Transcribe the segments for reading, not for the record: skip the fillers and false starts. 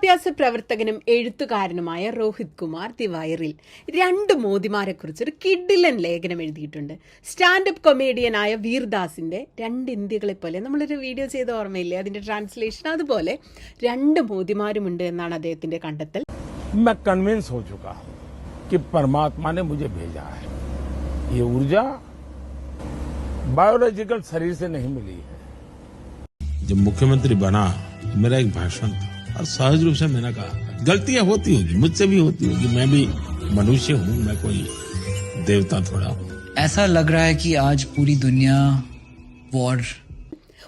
വിദ്യാഭ്യാസ പ്രവർത്തകനും എഴുത്തുകാരനുമായ രോഹിത് കുമാർ തിവായറിൽ 2 മോദിമാരെക്കുറിച്ച് ഒരു കിഡിലൻ ലേഖനം എഴുതിയിട്ടുണ്ട്. സ്റ്റാൻഡപ്പ് കൊമേഡിയനായ വീർദാസിന്റെ 2 ഇന്ത്യകളെ പോലെ നമ്മളൊരു വീഡിയോ ചെയ്ത ഓർമ്മയില്ലേ, അതിന്റെ ട്രാൻസ്ലേഷൻ. അതുപോലെ 2 മോദിമാരുമുണ്ട് എന്നാണ് അദ്ദേഹത്തിന്റെ കണ്ടെത്തൽ. मैं कन्विंस हो चुका हूं कि परमात्मा ने मुझे भेजा है. ये ऊर्जा बायोलॉजिकल शरीर से नहीं मिली है. जब मुख्यमंत्री बना मेरा एक भाषण था और सहज रूप से मैंने कहा गलतियां होती होगी, मुझसे भी होती होगी, मैं भी मनुष्य हूं, मैं कोई देवता थोड़ा हूं. ऐसा लग रहा है कि आज पूरी दुनिया वॉर.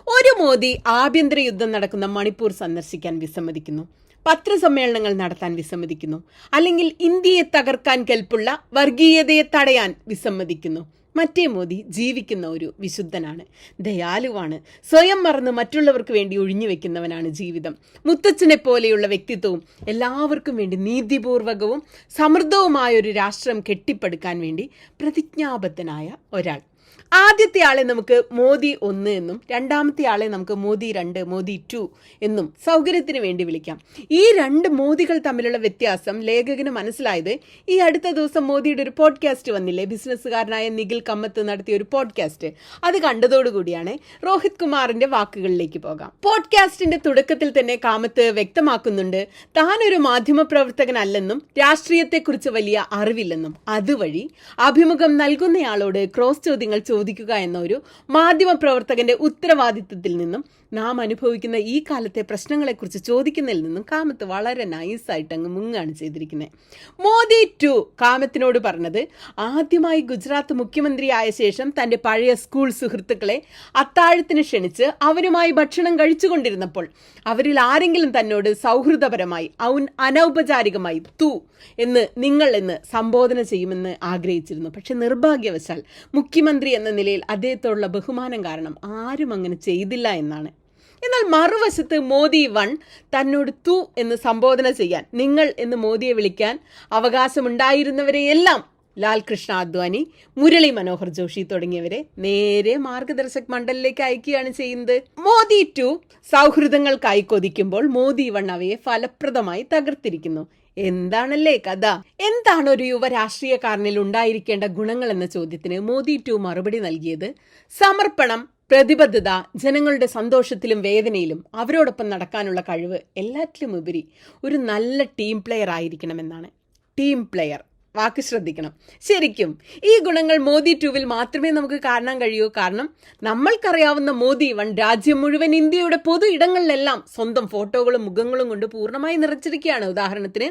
ഒരു മോദി ആഭ്യന്തര യുദ്ധം നടക്കുന്ന മണിപ്പൂർ സന്ദർശിക്കാൻ വിസമ്മതിക്കുന്നു, പത്രസമ്മേളനങ്ങൾ നടത്താൻ വിസമ്മതിക്കുന്നു, അല്ലെങ്കിൽ ഇന്ത്യയെ തകർക്കാൻ കെൽപ്പുള്ള വർഗീയതയെ തടയാൻ വിസമ്മതിക്കുന്നു. മറ്റേ മോദി ജീവിക്കുന്ന ഒരു വിശുദ്ധനാണ്, ദയാലുവാണ്, സ്വയം മറന്ന് മറ്റുള്ളവർക്ക് വേണ്ടി ഒഴിഞ്ഞു വെക്കുന്നവനാണ് ജീവിതം. മുത്തച്ഛനെ പോലെയുള്ള വ്യക്തിത്വവും എല്ലാവർക്കും വേണ്ടി നീതിപൂർവകവും സമൃദ്ധവുമായൊരു രാഷ്ട്രം കെട്ടിപ്പടുക്കാൻ വേണ്ടി പ്രതിജ്ഞാബദ്ധനായ ഒരാൾ. ആദ്യത്തെ ആളെ നമുക്ക് മോദി 1 എന്നും രണ്ടാമത്തെ ആളെ നമുക്ക് മോദി 2, മോദി 2 എന്നും സൗകര്യത്തിന് വേണ്ടി വിളിക്കാം. ഈ 2 മോദികൾ തമ്മിലുള്ള വ്യത്യാസം ലേഖകന് മനസ്സിലായത് ഈ അടുത്ത ദിവസം മോദിയുടെ ഒരു പോഡ്കാസ്റ്റ് വന്നില്ലേ, ബിസിനസ്സുകാരനായ നിഖിൽ കമ്മത്ത് നടത്തിയ ഒരു പോഡ്കാസ്റ്റ്. അത് കണ്ടതോടുകൂടിയാണ് രോഹിത് കുമാറിന്റെ വാക്കുകളിലേക്ക് പോകാം. പോഡ്കാസ്റ്റിന്റെ തുടക്കത്തിൽ തന്നെ കാമത്ത് വ്യക്തമാക്കുന്നുണ്ട് താനൊരു മാധ്യമപ്രവർത്തകനല്ലെന്നും രാഷ്ട്രീയത്തെക്കുറിച്ച് വലിയ അറിവില്ലെന്നും. അതുവഴി അഭിമുഖം നൽകുന്നയാളോട് ക്രോസ് ചോദ്യങ്ങൾ ചോദിക്കുക എന്ന ഒരു മാധ്യമപ്രവർത്തകന്റെ ഉത്തരവാദിത്വത്തിൽ നിന്നും നാം അനുഭവിക്കുന്ന ഈ കാലത്തെ പ്രശ്നങ്ങളെക്കുറിച്ച് ചോദിക്കുന്നതിൽ നിന്നും കാമത്ത് വളരെ നൈസായിട്ട് അങ്ങ് മുങ്ങാണ് ചെയ്തിരിക്കുന്നത്. മോദി 2 കാമത്തിനോട് പറഞ്ഞത് ആദ്യമായി ഗുജറാത്ത് മുഖ്യമന്ത്രിയായ ശേഷം തന്റെ പഴയ സ്കൂൾ സുഹൃത്തുക്കളെ അത്താഴത്തിന് ക്ഷണിച്ച് അവരുമായി ഭക്ഷണം കഴിച്ചുകൊണ്ടിരുന്നപ്പോൾ അവരിൽ ആരെങ്കിലും തന്നോട് സൗഹൃദപരമായി അനൗപചാരികമായി തു എന്ന് നിങ്ങൾ എന്ന് സംബോധന ചെയ്യുമെന്ന് ആഗ്രഹിച്ചിരുന്നു. പക്ഷെ നിർഭാഗ്യവശാൽ മുഖ്യമന്ത്രി എന്ന നിലയിൽ അദ്ദേഹത്തോടുള്ള ബഹുമാനം കാരണം ആരും അങ്ങനെ ചെയ്തില്ല എന്നാണ്. എന്നാൽ മറുവശത്ത് മോദി 1 തന്നോട് തു എന്ന് സംബോധന ചെയ്യാൻ, നിങ്ങൾ എന്ന് മോദിയെ വിളിക്കാൻ അവകാശമുണ്ടായിരുന്നവരെയെല്ലാം ലാൽ കൃഷ്ണ അദ്വാനി, മുരളി മനോഹർ ജോഷി തുടങ്ങിയവരെ നേരെ മാർഗദർശക് മണ്ഡലിലേക്ക് അയക്കുകയാണ് ചെയ്യുന്നത്. മോദി 2 സൗഹൃദങ്ങൾക്കായി കൊതിക്കുമ്പോൾ മോദി 1 അവയെ ഫലപ്രദമായി തകർത്തിരിക്കുന്നു. എന്താണല്ലേ കഥ? എന്താണ് ഒരു യുവ രാഷ്ട്രീയക്കാരനിൽ ഉണ്ടായിരിക്കേണ്ട ഗുണങ്ങൾ എന്ന ചോദ്യത്തിന് മോദി 2 മറുപടി നൽകിയത് സമർപ്പണം, പ്രതിബദ്ധത, ജനങ്ങളുടെ സന്തോഷത്തിലും വേദനയിലും അവരോടൊപ്പം നടക്കാനുള്ള കഴിവ്, എല്ലാറ്റിലും ഉപരി ഒരു നല്ല ടീം പ്ലെയർ ആയിരിക്കണമെന്നാണ്. ടീം പ്ലെയർ വാക്ക് ശ്രദ്ധിക്കണം. ശരിക്കും ഈ ഗുണങ്ങൾ മോദി 2 മാത്രമേ നമുക്ക് കാണാൻ കഴിയൂ. കാരണം നമ്മൾക്കറിയാവുന്ന മോദി 1 രാജ്യം മുഴുവൻ, ഇന്ത്യയുടെ പൊതു ഇടങ്ങളിലെല്ലാം സ്വന്തം ഫോട്ടോകളും മുഖങ്ങളും കൊണ്ട് പൂർണ്ണമായി നിറച്ചിരിക്കുകയാണ്. ഉദാഹരണത്തിന്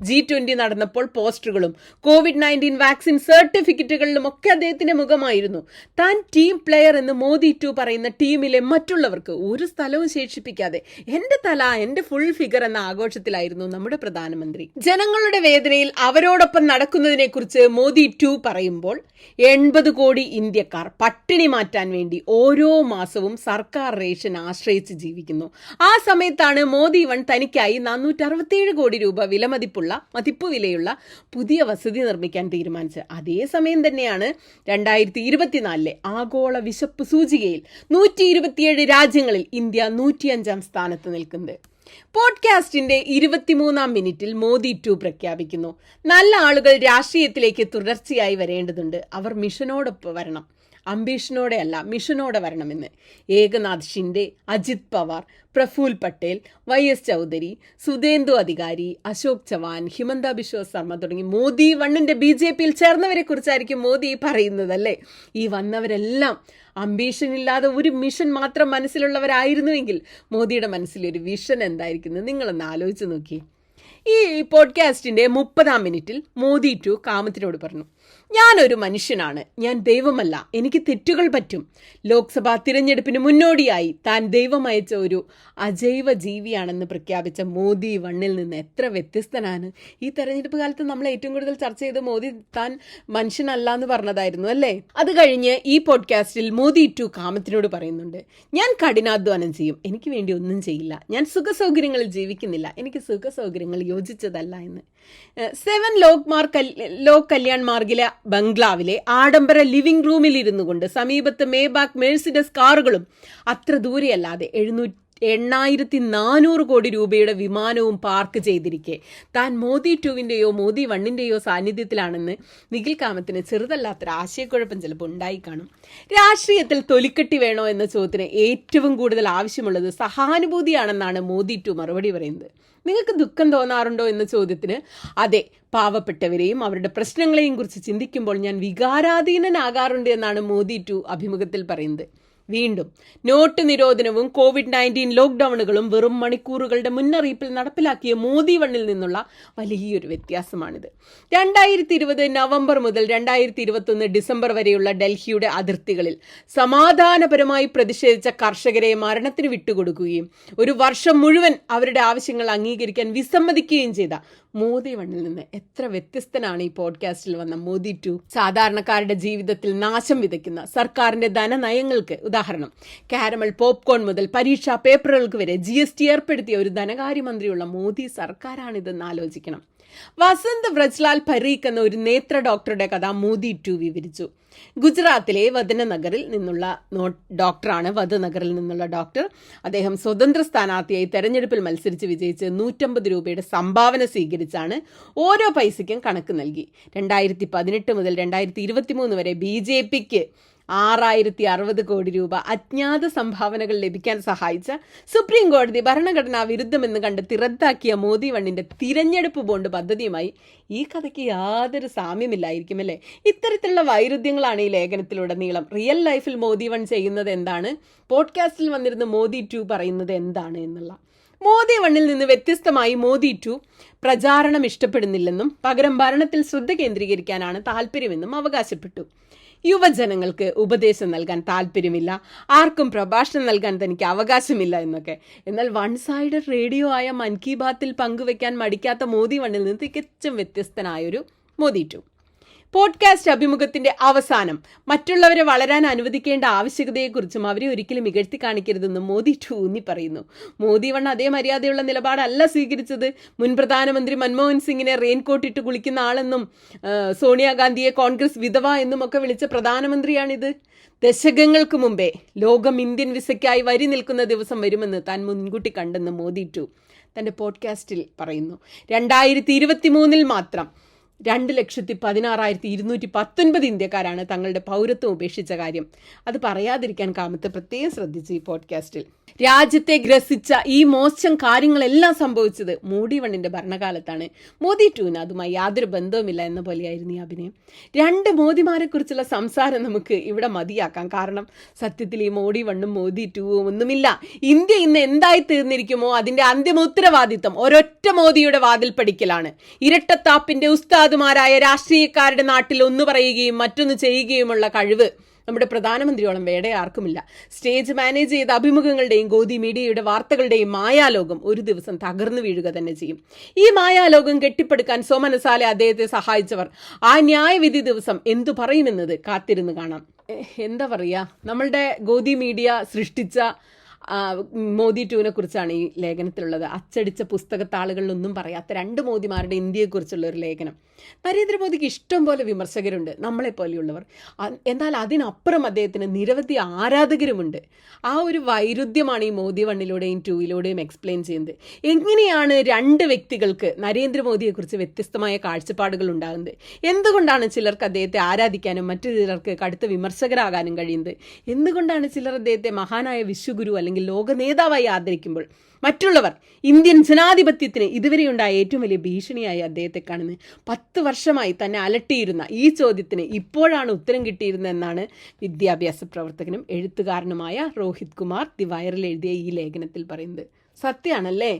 G20 നടന്നപ്പോൾ പോസ്റ്ററുകളും COVID-19 വാക്സിൻ സർട്ടിഫിക്കറ്റുകളിലും ഒക്കെ അദ്ദേഹത്തിന്റെ മുഖമായിരുന്നു. താൻ ടീം പ്ലെയർ എന്ന് മോദി 2 പറയുന്ന ടീമിലെ മറ്റുള്ളവർക്ക് ഒരു സ്ഥലവും ശേഷിപ്പിക്കാതെ എന്റെ തല, എന്റെ ഫുൾ ഫിഗർ എന്ന ആഘോഷത്തിലായിരുന്നു നമ്മുടെ പ്രധാനമന്ത്രി. ജനങ്ങളുടെ വേദനയിൽ അവരോടൊപ്പം നടക്കുന്നതിനെ കുറിച്ച് മോദി 2 പറയുമ്പോൾ 80 കോടി ഇന്ത്യക്കാർ പട്ടിണി മാറ്റാൻ വേണ്ടി ഓരോ മാസവും സർക്കാർ റേഷൻ ആശ്രയിച്ച് ജീവിക്കുന്നു. ആ സമയത്താണ് മോദി 1 തനിക്കായി 467 കോടി രൂപ മതിപ്പ് വിലയുള്ള പുതിയ വസതി നിർമ്മിക്കാൻ തീരുമാനിച്ചത്. അതേസമയം തന്നെയാണ് 2024 ആഗോള വിശപ്പ് സൂചികയിൽ 127 രാജ്യങ്ങളിൽ ഇന്ത്യ 105ാം സ്ഥാനത്ത് നിൽക്കുന്നത്. പോഡ്കാസ്റ്റിന്റെ 23ാം മിനിറ്റിൽ മോദി 2 പ്രഖ്യാപിക്കുന്നു, നല്ല ആളുകൾ രാഷ്ട്രീയത്തിലേക്ക് തുടർച്ചയായി വരേണ്ടതുണ്ട്. അവർ മിഷനോടൊപ്പം വരണം, അംബീഷനോടെ അല്ല മിഷനോടെ വരണമെന്ന്. ഏകനാഥ് ഷിൻഡെ, അജിത് പവാർ, പ്രഫുൽ പട്ടേൽ, YS ചൗധരി, സുധേന്ദു അധികാരി, അശോക് ചവാൻ, ഹിമന്ത ബിശ്വ ശർമ്മ തുടങ്ങി മോദി 1ന്റെ BJPയിൽ ചേർന്നവരെ കുറിച്ചായിരിക്കും മോദി പറയുന്നതല്ലേ. ഈ വന്നവരെല്ലാം അംബീഷൻ ഇല്ലാതെ ഒരു മിഷൻ മാത്രം മനസ്സിലുള്ളവരായിരുന്നുവെങ്കിൽ മോദിയുടെ മനസ്സിലൊരു വിഷൻ എന്തായിരിക്കുന്നത് നിങ്ങളൊന്ന് ആലോചിച്ച് നോക്കി. ഈ പോഡ്കാസ്റ്റിന്റെ 30ാം മിനിറ്റിൽ മോദി 2 കാമത്തിനോട് പറഞ്ഞു, ഞാനൊരു മനുഷ്യനാണ്, ഞാൻ ദൈവമല്ല, എനിക്ക് തെറ്റുകൾ പറ്റും. ലോക്സഭാ തിരഞ്ഞെടുപ്പിന് മുന്നോടിയായി താൻ ദൈവം അയച്ച ഒരു അജൈവ ജീവിയാണെന്ന് പ്രഖ്യാപിച്ച മോദി 1ൽ നിന്ന് എത്ര വ്യത്യസ്തനാണ്. ഈ തെരഞ്ഞെടുപ്പ് കാലത്ത് നമ്മൾ ഏറ്റവും കൂടുതൽ ചർച്ച ചെയ്ത് മോദി താൻ മനുഷ്യനല്ല എന്ന് പറഞ്ഞതായിരുന്നു അല്ലേ. അത് കഴിഞ്ഞ് ഈ പോഡ്കാസ്റ്റിൽ മോദി 2 കാമത്തിനോട് പറയുന്നുണ്ട്, ഞാൻ കഠിനാധ്വാനം ചെയ്യും, എനിക്ക് വേണ്ടി ഒന്നും ചെയ്യില്ല, ഞാൻ സുഖസൗകര്യങ്ങളിൽ ജീവിക്കുന്നില്ല, എനിക്ക് സുഖസൗകര്യങ്ങൾ യോജിച്ചതല്ല എന്ന്. 7 ലോക് കല്യാൺ മാർഗിലെ ബംഗ്ലാവിലെ ആഡംബര ലിവിംഗ് റൂമിൽ ഇരുന്നു കൊണ്ട് സമീപത്ത് മേബാക്ക്, മെഴ്സിഡസ് കാറുകളും അത്ര ദൂരെയല്ലാതെ 8,400 കോടി രൂപയുടെ വിമാനവും പാർക്ക് ചെയ്തിരിക്കെ താൻ മോദി 2വിൻ്റെയോ മോദി 1ൻ്റെയോ സാന്നിധ്യത്തിലാണെന്ന് നിഖിൽ കാമത്തിന് ചെറുതല്ലാത്തൊരു ആശയക്കുഴപ്പം ചിലപ്പോൾ ഉണ്ടായി കാണും. രാഷ്ട്രീയത്തിൽ തൊലിക്കെട്ടി വേണോ എന്ന ചോദ്യത്തിന് ഏറ്റവും കൂടുതൽ ആവശ്യമുള്ളത് സഹാനുഭൂതിയാണെന്നാണ് മോദി 2 മറുപടി പറയുന്നത്. നിങ്ങൾക്ക് ദുഃഖം തോന്നാറുണ്ടോ എന്ന ചോദ്യത്തിന് അതെ, പാവപ്പെട്ടവരെയും അവരുടെ പ്രശ്നങ്ങളെയും കുറിച്ച് ചിന്തിക്കുമ്പോൾ ഞാൻ വികാരാധീനനാകാറുണ്ട് എന്നാണ് മോദി 2 അഭിമുഖത്തിൽ പറയുന്നത്. വീണ്ടും നോട്ട് നിരോധനവും COVID-19 ലോക്ക്ഡൌണുകളും വെറും മണിക്കൂറുകളുടെ മുന്നറിയിപ്പിൽ നടപ്പിലാക്കിയ മോദി 1ൽ നിന്നുള്ള വലിയൊരു വ്യത്യാസമാണിത്. 2020 നവംബർ മുതൽ 2021 ഡിസംബർ വരെയുള്ള ഡൽഹിയുടെ അതിർത്തികളിൽ സമാധാനപരമായി പ്രതിഷേധിച്ച കർഷകരെ മരണത്തിന് വിട്ടുകൊടുക്കുകയും ഒരു വർഷം മുഴുവൻ അവരുടെ ആവശ്യങ്ങൾ അംഗീകരിക്കാൻ വിസമ്മതിക്കുകയും ചെയ്ത മോദി 1ൽ നിന്ന് എത്ര വ്യത്യസ്തനാണ് ഈ പോഡ്കാസ്റ്റിൽ വന്ന മോദി 2. സാധാരണക്കാരുടെ ജീവിതത്തിൽ നാശം വിതയ്ക്കുന്ന സർക്കാരിന്റെ ധനനയങ്ങൾക്ക് ഉദാഹരണം കാരമൽ പോപ്കോൺ മുതൽ പരീക്ഷാ പേപ്പറുകൾക്ക് വരെ GST ഏർപ്പെടുത്തിയ ഒരു ധനകാര്യമന്ത്രിയുള്ള മോദി സർക്കാരാണിതെന്ന് ആലോചിക്കണം. വസന്ത് വ്രജ്ലാൽ പരീഖ് എന്ന ഒരു നേത്ര ഡോക്ടറുടെ കഥ മോദി 2 വിവരിച്ചു. ഗുജറാത്തിലെ വദനഗറിൽ നിന്നുള്ള ഡോക്ടറാണ്. വദനഗറിൽ നിന്നുള്ള ഡോക്ടർ. അദ്ദേഹം സ്വതന്ത്ര സ്ഥാനാർത്ഥിയായി തെരഞ്ഞെടുപ്പിൽ മത്സരിച്ച് വിജയിച്ച് 150 രൂപയുടെ സംഭാവന സ്വീകരിച്ചാണ് ഓരോ പൈസയ്ക്കും കണക്ക് നൽകി. 2018 മുതൽ 2023 വരെ BJPക്ക് 6,060 കോടി രൂപ അജ്ഞാത സംഭാവനകൾ ലഭിക്കാൻ സഹായിച്ച സുപ്രീം കോടതി ഭരണഘടനാ വിരുദ്ധമെന്ന് കണ്ടെത്തി റദ്ദാക്കിയ മോദി 1ന്റെ തിരഞ്ഞെടുപ്പ് ബോണ്ട് പദ്ധതിയുമായി ഈ കഥയ്ക്ക് യാതൊരു സാമ്യമില്ലായിരിക്കും അല്ലേ? ഇത്തരത്തിലുള്ള വൈരുദ്ധ്യങ്ങളാണ് ഈ ലേഖനത്തിലുടനീളം. റിയൽ ലൈഫിൽ മോദി 1 ചെയ്യുന്നത് എന്താണ്, പോഡ്കാസ്റ്റിൽ വന്നിരുന്ന മോദി 2 പറയുന്നത് എന്താണ് എന്നുള്ള. മോദി 1ൽ നിന്ന് വ്യത്യസ്തമായി മോദി 2 പ്രചാരണം ഇഷ്ടപ്പെടുന്നില്ലെന്നും പകരം ഭരണത്തിൽ ശ്രദ്ധ കേന്ദ്രീകരിക്കാനാണ് താല്പര്യമെന്നും അവകാശപ്പെട്ടു. യുവജനങ്ങൾക്ക് ഉപദേശം നൽകാൻ താല്പര്യമില്ല, ആർക്കും പ്രഭാഷണം നൽകാൻ തനിക്ക് അവകാശമില്ല എന്നൊക്കെ. എന്നാൽ വൺ സൈഡഡ് റേഡിയോ ആയ മൻ കി ബാത്തിൽ പങ്കുവെക്കാൻ മടിക്കാത്ത മോദി 1ൽ നിന്ന് തികച്ചും വ്യത്യസ്തനായൊരു മോദി 2. പോഡ്കാസ്റ്റ് അഭിമുഖത്തിന്റെ അവസാനം മറ്റുള്ളവരെ വളരാൻ അനുവദിക്കേണ്ട ആവശ്യകതയെക്കുറിച്ചും അവരെ ഒരിക്കലും ഇകഴ്ത്തി കാണിക്കരുതെന്നും മോദി 2 ഊന്നി പറയുന്നു. മോദി 1 അതേ മര്യാദയുള്ള നിലപാടല്ല സ്വീകരിച്ചത്. മുൻ പ്രധാനമന്ത്രി മൻമോഹൻ സിംഗിനെ റെയിൻകോട്ട് ഇട്ട് കുളിക്കുന്ന ആളെന്നും സോണിയാഗാന്ധിയെ കോൺഗ്രസ് വിധവ എന്നും ഒക്കെ വിളിച്ച പ്രധാനമന്ത്രിയാണിത്. ദശകങ്ങൾക്ക് മുമ്പേ ലോകം ഇന്ത്യൻ വിസയ്ക്കായി വരി നിൽക്കുന്ന ദിവസം വരുമെന്ന് താൻ മുൻകൂട്ടി കണ്ടെന്ന് മോദി 2 തന്റെ പോഡ്കാസ്റ്റിൽ പറയുന്നു. 2023 മാത്രം 2,16,219 ഇന്ത്യക്കാരാണ് തങ്ങളുടെ പൗരത്വം ഉപേക്ഷിച്ച കാര്യം. അത് പറയാതിരിക്കാൻ കാമത്ത് പ്രത്യേകം ശ്രദ്ധിച്ചു ഈ പോഡ്കാസ്റ്റിൽ. രാജ്യത്തെ ഗ്രസിച്ച ഈ മോശം കാര്യങ്ങളെല്ലാം സംഭവിച്ചത് മോദി 1ന്റെ ഭരണകാലത്താണ്. മോദി 2ന് അതുമായി യാതൊരു ബന്ധവുമില്ല എന്ന പോലെയായിരുന്നു ഈ അഭിനയം. 2 മോദിമാരെ കുറിച്ചുള്ള സംസാരം നമുക്ക് ഇവിടെ മതിയാക്കാം. കാരണം സത്യത്തിൽ ഈ മോദി 1ഉം മോദി 2ഉം ഒന്നുമില്ല. ഇന്ത്യ ഇന്ന് എന്തായി തീർന്നിരിക്കുമോ അതിന്റെ അന്തിമ ഉത്തരവാദിത്തം ഒരൊറ്റ മോദിയുടെ വാതിൽ പടിക്കലാണ്. ഇരട്ടത്താപ്പിന്റെ ഉസ്താദുമാരായ രാഷ്ട്രീയക്കാരുടെ നാട്ടിൽ ഒന്ന് പറയുകയും മറ്റൊന്ന് ചെയ്യുകയുമുള്ള കഴിവ് നമ്മുടെ പ്രധാനമന്ത്രിയോളം വേറെ ആർക്കുമില്ല. സ്റ്റേജ് മാനേജ് ചെയ്ത അഭിമുഖങ്ങളുടെയും ഗോദി മീഡിയയുടെ വാർത്തകളുടെയും മായാലോകം ഒരു ദിവസം തകർന്നു വീഴുക തന്നെ ചെയ്യും. ഈ മായാലോകം കെട്ടിപ്പടുക്കാൻ സ്വമനസാലെ അദ്ദേഹത്തെ സഹായിച്ചവർ ആ ന്യായവിധി ദിവസം എന്തു പറയുമെന്നത് കാത്തിരുന്ന് കാണാം. എന്താ പറയുക, നമ്മളുടെ ഗോദി മീഡിയ സൃഷ്ടിച്ച മോദി 2നെ കുറിച്ചാണ് ഈ ലേഖനത്തിലുള്ളത്. അച്ചടിച്ച പുസ്തകത്താളുകളിലൊന്നും പറയാത്ത 2 മോദിമാരുടെ ഇന്ത്യയെക്കുറിച്ചുള്ള ഒരു ലേഖനം. നരേന്ദ്രമോദിക്ക് ഇഷ്ടം പോലെ വിമർശകരുണ്ട്, നമ്മളെപ്പോലെയുള്ളവർ. എന്നാൽ അതിനപ്പുറം അദ്ദേഹത്തിന് നിരവധി ആരാധകരുമുണ്ട്. ആ ഒരു വൈരുദ്ധ്യമാണ് ഈ മോദി 1ലൂടെയും 2യിലൂടെയും എക്സ്പ്ലെയിൻ ചെയ്യുന്നത്. എങ്ങനെയാണ് 2 വ്യക്തികൾക്ക് നരേന്ദ്രമോദിയെക്കുറിച്ച് വ്യത്യസ്തമായ കാഴ്ചപ്പാടുകൾ ഉണ്ടാകുന്നത്? എന്തുകൊണ്ടാണ് ചിലർക്ക് അദ്ദേഹത്തെ ആരാധിക്കാനും മറ്റു ചിലർക്ക് കടുത്ത വിമർശകരാകാനും കഴിയുന്നത്? എന്തുകൊണ്ടാണ് ചിലർ അദ്ദേഹത്തെ മഹാനായ വിശ്വഗുരു അല്ലെങ്കിൽ ലോക നേതാവായി ആദരിക്കുമ്പോൾ മറ്റുള്ളവർ ഇന്ത്യൻ ജനാധിപത്യത്തിന് ഇതുവരെയുണ്ടായ ഏറ്റവും വലിയ ഭീഷണിയായി അദ്ദേഹത്തെ കാണുന്നത്? 10 വർഷമായി തന്നെ അലട്ടിയിരുന്ന ഈ ചോദ്യത്തിന് ഇപ്പോഴാണ് ഉത്തരം കിട്ടിയിരുന്നതെന്നാണ് വിദ്യാഭ്യാസ പ്രവർത്തകനും എഴുത്തുകാരനുമായ രോഹിത് കുമാർ ദി വൈറിൽ എഴുതിയ ഈ ലേഖനത്തിൽ പറയുന്നത്. സത്യമാണല്ലേ?